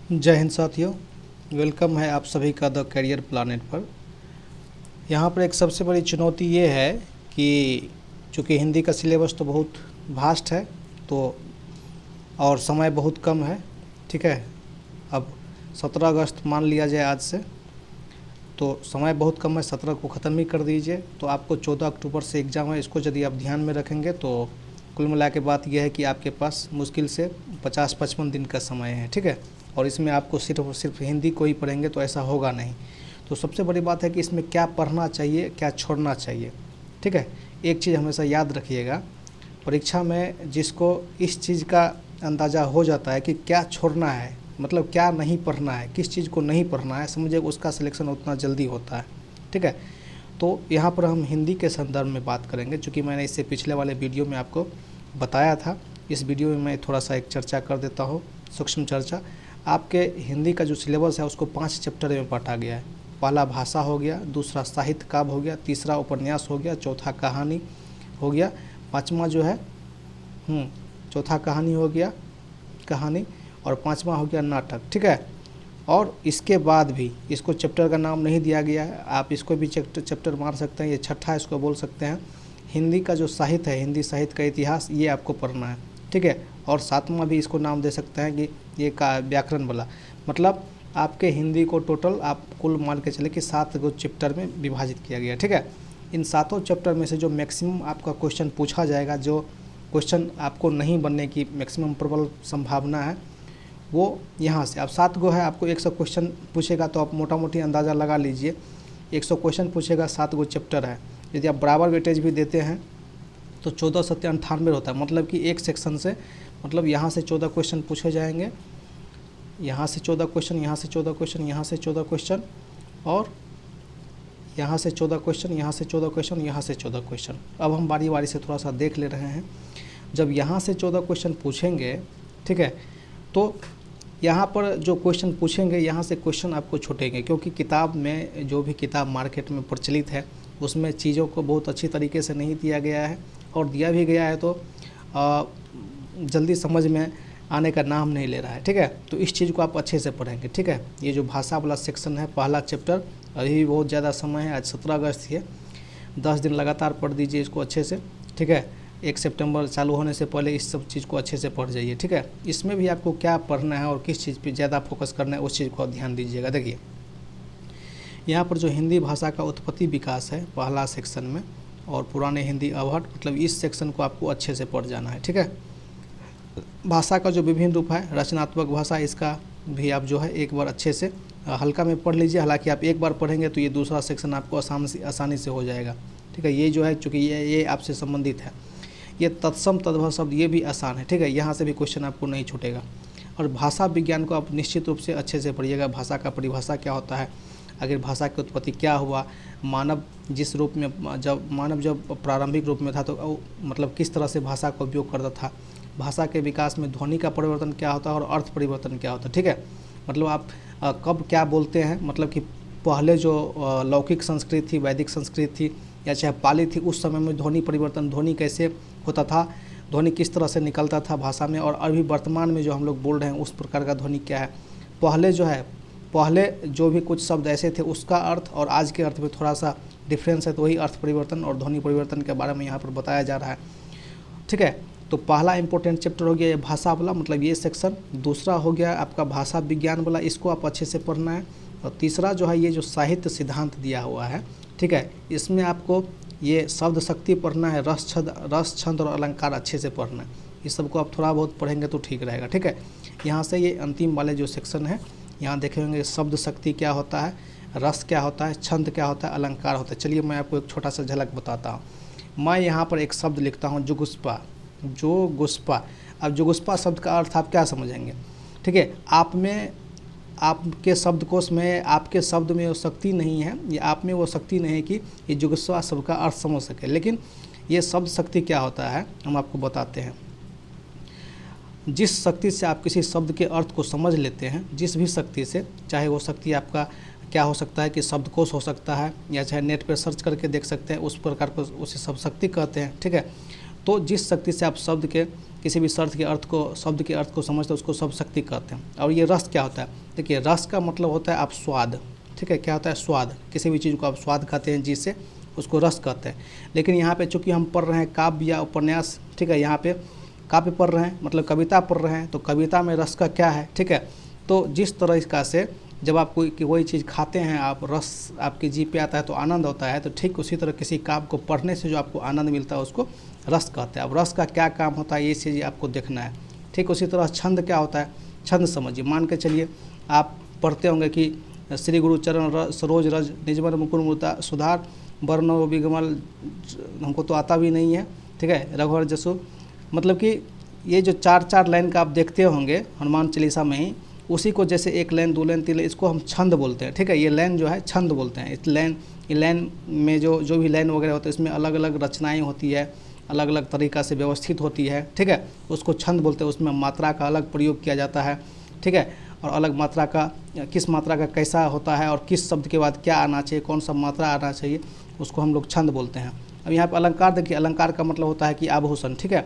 जय हिंद साथियों, वेलकम है आप सभी का द करियर प्लानेट पर। यहाँ पर एक सबसे बड़ी चुनौती ये है कि चूँकि हिंदी का सिलेबस तो बहुत वास्ट है तो और समय बहुत कम है। ठीक है, अब 17 अगस्त मान लिया जाए आज से, तो समय बहुत कम है, 17 को ख़त्म ही कर दीजिए। तो आपको 14 अक्टूबर से एग्ज़ाम है, इसको यदि आप ध्यान में रखेंगे तो कुल मिला के बात यह है कि आपके पास मुश्किल से 50-55 दिन का समय है। ठीक है, और इसमें आपको सिर्फ और सिर्फ हिंदी को ही पढ़ेंगे तो ऐसा होगा नहीं। तो सबसे बड़ी बात है कि इसमें क्या पढ़ना चाहिए, क्या छोड़ना चाहिए। ठीक है, एक चीज़ हमेशा याद रखिएगा, परीक्षा में जिसको इस चीज़ का अंदाज़ा हो जाता है कि क्या छोड़ना है, मतलब क्या नहीं पढ़ना है, किस चीज़ को नहीं पढ़ना है, समझिए उसका सिलेक्शन उतना जल्दी होता है। ठीक है, तो यहाँ पर हम हिंदी के संदर्भ में बात करेंगे, चूँकि मैंने इससे पिछले वाले वीडियो में आपको बताया था। इस वीडियो में मैं थोड़ा सा एक चर्चा कर देता हूँ, सूक्ष्म चर्चा। आपके हिंदी का जो सिलेबस है उसको 5 चैप्टर में बांटा गया है। पहला भाषा हो गया, दूसरा साहित्य काव्य हो गया, तीसरा उपन्यास हो गया, चौथा कहानी हो गया, पाँचवा जो है चौथा कहानी हो गया, कहानी, और पाँचवा हो गया नाटक। ठीक है, और इसके बाद भी इसको चैप्टर का नाम नहीं दिया गया है, आप इसको भी चैप्टर मार सकते हैं, ये छठा इसको बोल सकते हैं। हिंदी का जो साहित्य है, हिंदी साहित्य का इतिहास, ये आपको पढ़ना है। ठीक है, और सातवां भी इसको नाम दे सकते हैं कि ये का व्याकरण वाला। मतलब आपके हिंदी को टोटल आप कुल मान के चले कि 7 गो चैप्टर में विभाजित किया गया। ठीक है, इन सातों चैप्टर में से जो मैक्सिमम आपका क्वेश्चन पूछा जाएगा, जो क्वेश्चन आपको नहीं बनने की मैक्सिमम प्रबल संभावना है, वो यहाँ से। अब 7 गो है, आपको 100 क्वेश्चन पूछेगा तो आप मोटा मोटी अंदाज़ा लगा लीजिए, 100 क्वेश्चन पूछेगा, 7 गो चैप्टर है। यदि आप बराबर वेटेज भी देते हैं तो 14 सत्ते 98 होता है। मतलब कि एक सेक्शन से, मतलब यहाँ से 14 क्वेश्चन पूछे जाएंगे, यहाँ से 14 क्वेश्चन, यहाँ से 14 क्वेश्चन, यहाँ से 14 क्वेश्चन, और यहाँ से 14 क्वेश्चन, यहाँ से 14 क्वेश्चन, यहाँ से 14 क्वेश्चन। अब हम बारी बारी से थोड़ा सा देख ले रहे हैं। जब यहाँ से 14 क्वेश्चन पूछेंगे, ठीक है, तो यहाँ पर जो क्वेश्चन पूछेंगे, यहाँ से क्वेश्चन आपको छूटेंगे, क्योंकि किताब में, जो भी किताब मार्केट में प्रचलित है, उसमें चीज़ों को बहुत अच्छी तरीके से नहीं दिया गया है, और दिया भी गया है तो जल्दी समझ में आने का नाम नहीं ले रहा है। ठीक है, तो इस चीज़ को आप अच्छे से पढ़ेंगे। ठीक है, ये जो भाषा वाला सेक्शन है, पहला चैप्टर, अभी बहुत ज़्यादा समय है, आज 17 अगस्त है, 10 दिन लगातार पढ़ दीजिए इसको अच्छे से। ठीक है, 1 सितंबर चालू होने से पहले इस सब चीज़ को अच्छे से पढ़ जाइए। ठीक है, इसमें भी आपको क्या पढ़ना है और किस चीज़ पे ज़्यादा फोकस करना है, उस चीज़ को ध्यान दीजिएगा। देखिए, यहाँ पर जो हिंदी भाषा का उत्पत्ति विकास है पहला सेक्शन में, और पुराने हिंदी अवहट, मतलब इस सेक्शन को आपको अच्छे से पढ़ जाना है। ठीक है, भाषा का जो विभिन्न रूप है, रचनात्मक भाषा, इसका भी आप जो है एक बार अच्छे से हल्का में पढ़ लीजिए। हालांकि आप एक बार पढ़ेंगे तो ये दूसरा सेक्शन आपको आसानी से हो जाएगा। ठीक है, ये जो है चूँकि ये आपसे संबंधित है। ये तत्सम तद्भव शब्द, ये भी आसान है। ठीक है, यहाँ से भी क्वेश्चन आपको नहीं छूटेगा। और भाषा विज्ञान को आप निश्चित रूप से अच्छे से पढ़िएगा। भाषा का परिभाषा क्या होता है, आखिर भाषा की उत्पत्ति क्या हुआ, मानव जिस रूप में, जब प्रारंभिक रूप में था तो मतलब किस तरह से भाषा का उपयोग करता था, भाषा के विकास में ध्वनि का परिवर्तन क्या होता है और अर्थ परिवर्तन क्या होता है। ठीक है, मतलब आप कब क्या बोलते हैं, मतलब कि पहले जो लौकिक संस्कृत थी, वैदिक संस्कृत थी, या चाहे पाली थी, उस समय में ध्वनि परिवर्तन, ध्वनि कैसे होता था, ध्वनि किस तरह से निकलता था भाषा में, और अभी वर्तमान में जो हम लोग बोल रहे हैं उस प्रकार का ध्वनि क्या है। पहले जो है, पहले जो भी कुछ शब्द ऐसे थे उसका अर्थ और आज के अर्थ में थोड़ा सा डिफरेंस है, तो वही अर्थ परिवर्तन और ध्वनि परिवर्तन के बारे में यहाँ पर बताया जा रहा है। ठीक है, तो पहला इंपॉर्टेंट चैप्टर हो गया ये भाषा वाला, मतलब ये सेक्शन। दूसरा हो गया आपका भाषा विज्ञान वाला, इसको आप अच्छे से पढ़ना है। और तीसरा जो है ये जो साहित्य सिद्धांत दिया हुआ है, ठीक है, इसमें आपको ये शब्द शक्ति पढ़ना है, रस छंद और अलंकार अच्छे से पढ़ना है। इस सबको आप थोड़ा बहुत पढ़ेंगे तो ठीक रहेगा। ठीक है, यहाँ से ये अंतिम वाले जो सेक्शन है, यहाँ देखेंगे शब्द शक्ति क्या होता है, रस क्या होता है, छंद क्या होता है, अलंकार होता है। चलिए मैं आपको एक छोटा सा झलक बताता हूँ। मैं यहाँ पर एक शब्द लिखता हूँ, जुगुस्पा, जोगुस्पा। अब जुगुस्पा शब्द का अर्थ आप क्या समझेंगे। ठीक है, आप में, आपके शब्दकोश में, आपके शब्द में वो शक्ति नहीं है, ये आप में वो शक्ति नहीं है कि ये जुगुस्पा शब्द का अर्थ समझ सके। लेकिन ये शब्द शक्ति क्या होता है हम आपको बताते हैं। जिस शक्ति से आप किसी शब्द के अर्थ को समझ लेते हैं, जिस भी शक्ति से, चाहे वो शक्ति आपका क्या हो सकता है कि शब्दकोश हो सकता है, या चाहे नेट पर सर्च करके देख सकते हैं, उस प्रकार को उसे सब शक्ति कहते हैं। ठीक है, तो जिस शक्ति से आप शब्द के किसी भी शब्द के अर्थ को समझते हैं उसको सब शक्ति कहते हैं। और ये रस क्या होता है? देखिए, रस का मतलब होता है आप स्वाद, ठीक है, क्या होता है? स्वाद। किसी भी चीज़ को आप स्वाद कहते हैं जिससे, उसको रस कहते हैं। लेकिन यहाँ पे चूँकि हम पढ़ रहे हैं काव्य या उपन्यास, ठीक है, यहाँ पे काव्य पढ़ रहे हैं मतलब कविता पढ़ रहे हैं, तो कविता में रस का क्या है, ठीक है। तो जिस तरीक़ा से जब आप कोई चीज़ खाते हैं, आप रस आपकी जीभ पे आता है तो आनंद होता है, तो ठीक उसी तरह किसी काव्य को पढ़ने से जो आपको आनंद मिलता है उसको रस कहते हैं। अब रस का क्या काम होता है ये चीज़ आपको देखना है। ठीक उसी तरह छंद क्या होता है? छंद समझिए, मान के चलिए आप पढ़ते होंगे कि श्री गुरु चरण सरोज रज निजमन मुकुर मुता सुधार वर्णव विगमल, हमको तो आता भी नहीं है, ठीक है, रघुवर जसु, मतलब कि ये जो 4-4 लाइन का आप देखते होंगे हनुमान चालीसा में ही, उसी को जैसे 1 लाइन 2 लाइन 3 लाइन, इसको हम छंद बोलते हैं, ठीक है। ये लाइन जो है छंद बोलते हैं। ये लाइन में जो भी लाइन वगैरह होता है इसमें अलग अलग रचनाएँ होती है, अलग अलग तरीक़ा से व्यवस्थित होती है, ठीक है, उसको छंद बोलते हैं। उसमें मात्रा का अलग प्रयोग किया जाता है, ठीक है, और अलग मात्रा का, किस मात्रा का कैसा होता है और किस शब्द के बाद क्या आना चाहिए, कौन सा मात्रा आना चाहिए, उसको हम लोग छंद बोलते हैं। अब यहाँ पर अलंकार देखिए, अलंकार का मतलब होता है कि आभूषण, ठीक है।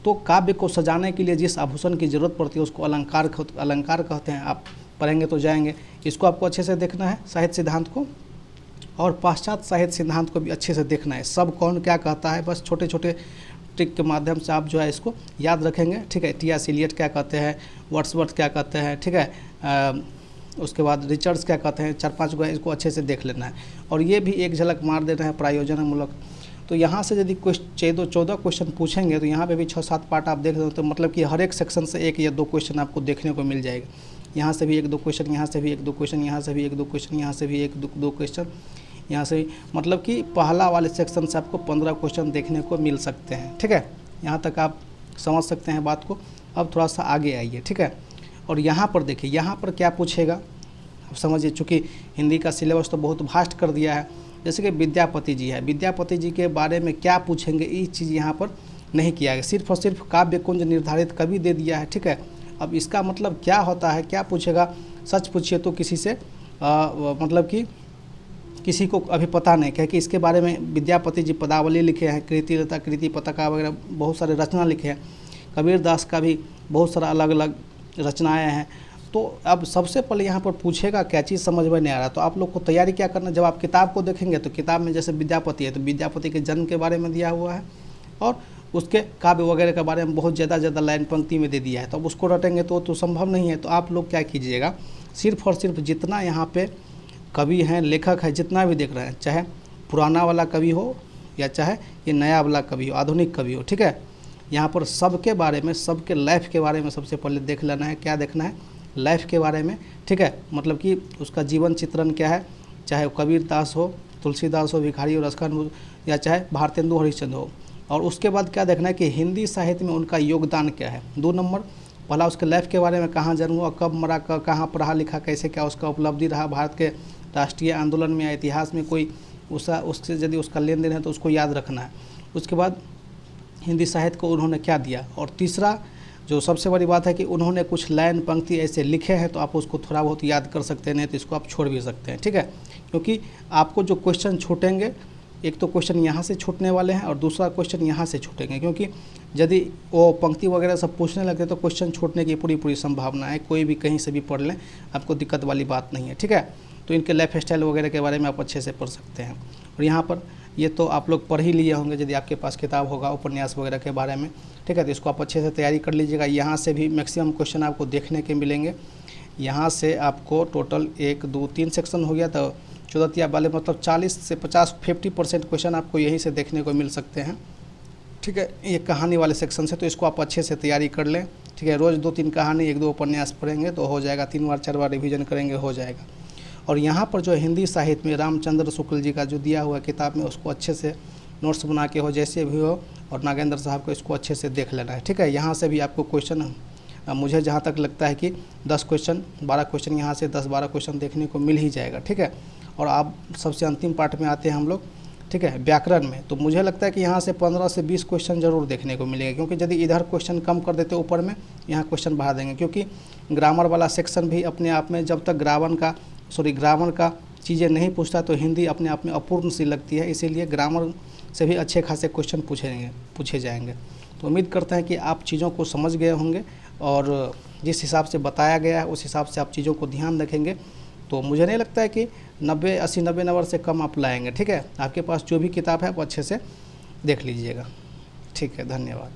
तो काव्य को सजाने के लिए जिस आभूषण की ज़रूरत पड़ती है उसको अलंकार कहते हैं। आप पढ़ेंगे तो जाएंगे, इसको आपको अच्छे से देखना है साहित्य सिद्धांत को, और पाश्चात्य साहित्य सिद्धांत को भी अच्छे से देखना है। सब कौन क्या कहता है, बस छोटे छोटे ट्रिक के माध्यम से आप जो है इसको याद रखेंगे, ठीक है। टी.एस. एलियट क्या कहते हैं, वर्ड्सवर्थ क्या कहते हैं, ठीक है, उसके बाद रिचर्ड्स क्या कहते हैं, 4-5 गो इसको अच्छे से देख लेना है। और ये भी एक झलक मार देना है प्रायोजनमूलक। तो यहाँ से यदि 14 क्वेश्चन पूछेंगे तो यहाँ पे भी 6-7 पार्ट आप देख सकते हो, मतलब कि हर एक सेक्शन से 1 या 2 क्वेश्चन आपको देखने को मिल जाएगा। यहाँ से भी 1-2 क्वेश्चन, यहाँ से भी 1-2 क्वेश्चन, यहाँ से भी 1-2 क्वेश्चन, यहाँ से भी 1-2 क्वेश्चन, यहाँ से मतलब कि पहला वाले सेक्शन से आपको 15 क्वेश्चन देखने को मिल सकते हैं, ठीक है। यहाँ तक आप समझ सकते हैं बात को। अब थोड़ा सा आगे आइए, ठीक है। और यहाँ पर देखिए, यहाँ पर क्या पूछेगा अब समझिए, चूँकि हिंदी का सिलेबस तो बहुत वास्ट कर दिया है। जैसे कि विद्यापति जी है, विद्यापति जी के बारे में क्या पूछेंगे ये चीज़ यहाँ पर नहीं किया है, सिर्फ और सिर्फ काव्य कुंज निर्धारित कवि दे दिया है, ठीक है। अब इसका मतलब क्या होता है, क्या पूछेगा? सच पूछिए तो किसी से मतलब कि किसी को अभी पता नहीं है कि इसके बारे में विद्यापति जी पदावली लिखे हैं, कृति लता कृति पताका वगैरह बहुत सारे रचना लिखे हैं। कबीर दास का भी बहुत सारा अलग अलग रचनाएँ हैं। तो अब सबसे पहले यहाँ पर पूछेगा क्या चीज़ समझ में नहीं आ रहा, तो आप लोग को तैयारी क्या करना, जब आप किताब को देखेंगे तो किताब में जैसे विद्यापति है तो विद्यापति के जन्म के बारे में दिया हुआ है और उसके काव्य वगैरह के बारे में बहुत ज़्यादा लाइन पंक्ति में दे दिया है। तो अब उसको रटेंगे तो संभव नहीं है। तो आप लोग क्या कीजिएगा, सिर्फ और सिर्फ जितना यहाँ पे कवि हैं, लेखक है, जितना भी देख रहे हैं, चाहे पुराना वाला कवि हो या चाहे ये नया वाला कवि हो, आधुनिक कवि हो, ठीक है, यहाँ पर सबके बारे में, सबके लाइफ के बारे में सबसे पहले देख लेना है। क्या देखना है? लाइफ के बारे में, ठीक है, मतलब कि उसका जीवन चित्रण क्या है, चाहे वो कबीर दास हो, तुलसीदास हो, भिखारी हो, रसखान हो, या चाहे भारतेंदु हरिश्चंद्र हो। और उसके बाद क्या देखना है कि हिंदी साहित्य में उनका योगदान क्या है। 2 नंबर, पहला उसके लाइफ के बारे में, कहाँ जन्म हुआ, कब मरा, कहाँ पढ़ा लिखा, कैसे क्या उसका उपलब्धि रहा, भारत के राष्ट्रीय आंदोलन में या इतिहास में कोई उससे यदि उसका लेन देन है तो उसको याद रखना है। उसके बाद हिंदी साहित्य को उन्होंने क्या दिया। और तीसरा जो सबसे बड़ी बात है कि उन्होंने कुछ लाइन पंक्ति ऐसे लिखे हैं तो आप उसको थोड़ा बहुत याद कर सकते हैं, नहीं तो इसको आप छोड़ भी सकते हैं, ठीक है। क्योंकि आपको जो क्वेश्चन छूटेंगे, एक तो क्वेश्चन यहाँ से छूटने वाले हैं और दूसरा क्वेश्चन यहाँ से छूटेंगे, क्योंकि यदि वो पंक्ति वगैरह सब पूछने लगते तो क्वेश्चन छूटने की पूरी संभावना है। कोई भी कहीं से भी पढ़ लें, आपको दिक्कत वाली बात नहीं है, ठीक है। तो इनके लाइफ स्टाइल वगैरह के बारे में आप अच्छे से पढ़ सकते हैं। और यहाँ पर ये तो आप लोग पढ़ ही लिए होंगे यदि आपके पास किताब होगा उपन्यास वगैरह के बारे में, ठीक है। तो इसको आप अच्छे से तैयारी कर लीजिएगा। यहाँ से भी मैक्सिमम क्वेश्चन आपको देखने के मिलेंगे। यहाँ से आपको टोटल 1 2 3 सेक्शन हो गया, तो 14 वाले मतलब 40 से 50% क्वेश्चन आपको यहीं से देखने को मिल सकते हैं, ठीक है। ये कहानी वाले सेक्शन से, तो इसको आप अच्छे से तैयारी कर लें, ठीक है। रोज़ 2-3 कहानी, 1-2 उपन्यास पढ़ेंगे तो हो जाएगा, 3 बार 4 बार रिविजन करेंगे, हो जाएगा। और यहाँ पर जो हिंदी साहित्य में रामचंद्र शुक्ल जी का जो दिया हुआ किताब में, उसको अच्छे से नोट्स बना के हो, जैसे भी हो, और नागेंद्र साहब को इसको अच्छे से देख लेना है, ठीक है। यहाँ से भी आपको क्वेश्चन, मुझे जहाँ तक लगता है कि 10 क्वेश्चन 12 क्वेश्चन यहाँ से 10-12 क्वेश्चन देखने को मिल ही जाएगा, ठीक है। और आप सबसे अंतिम पार्ट में आते हैं हम लोग, ठीक है, व्याकरण में। तो मुझे लगता है कि यहाँ से 15 से 20 क्वेश्चन जरूर देखने को मिलेगा, क्योंकि यदि इधर क्वेश्चन कम कर देते ऊपर में, यहाँ क्वेश्चन बढ़ा देंगे, क्योंकि ग्रामर वाला सेक्शन भी अपने आप में जब तक ग्रामर का चीज़ें नहीं पूछता तो हिंदी अपने आप में अपूर्ण सी लगती है। इसीलिए ग्रामर से भी अच्छे खासे क्वेश्चन पूछे जाएंगे। तो उम्मीद करते हैं कि आप चीज़ों को समझ गए होंगे और जिस हिसाब से बताया गया है उस हिसाब से आप चीज़ों को ध्यान रखेंगे तो मुझे नहीं लगता है कि 80-90 नंबर से कम आप लाएंगे। ठीक है, आपके पास जो भी किताब है वो अच्छे से देख लीजिएगा। ठीक है, धन्यवाद।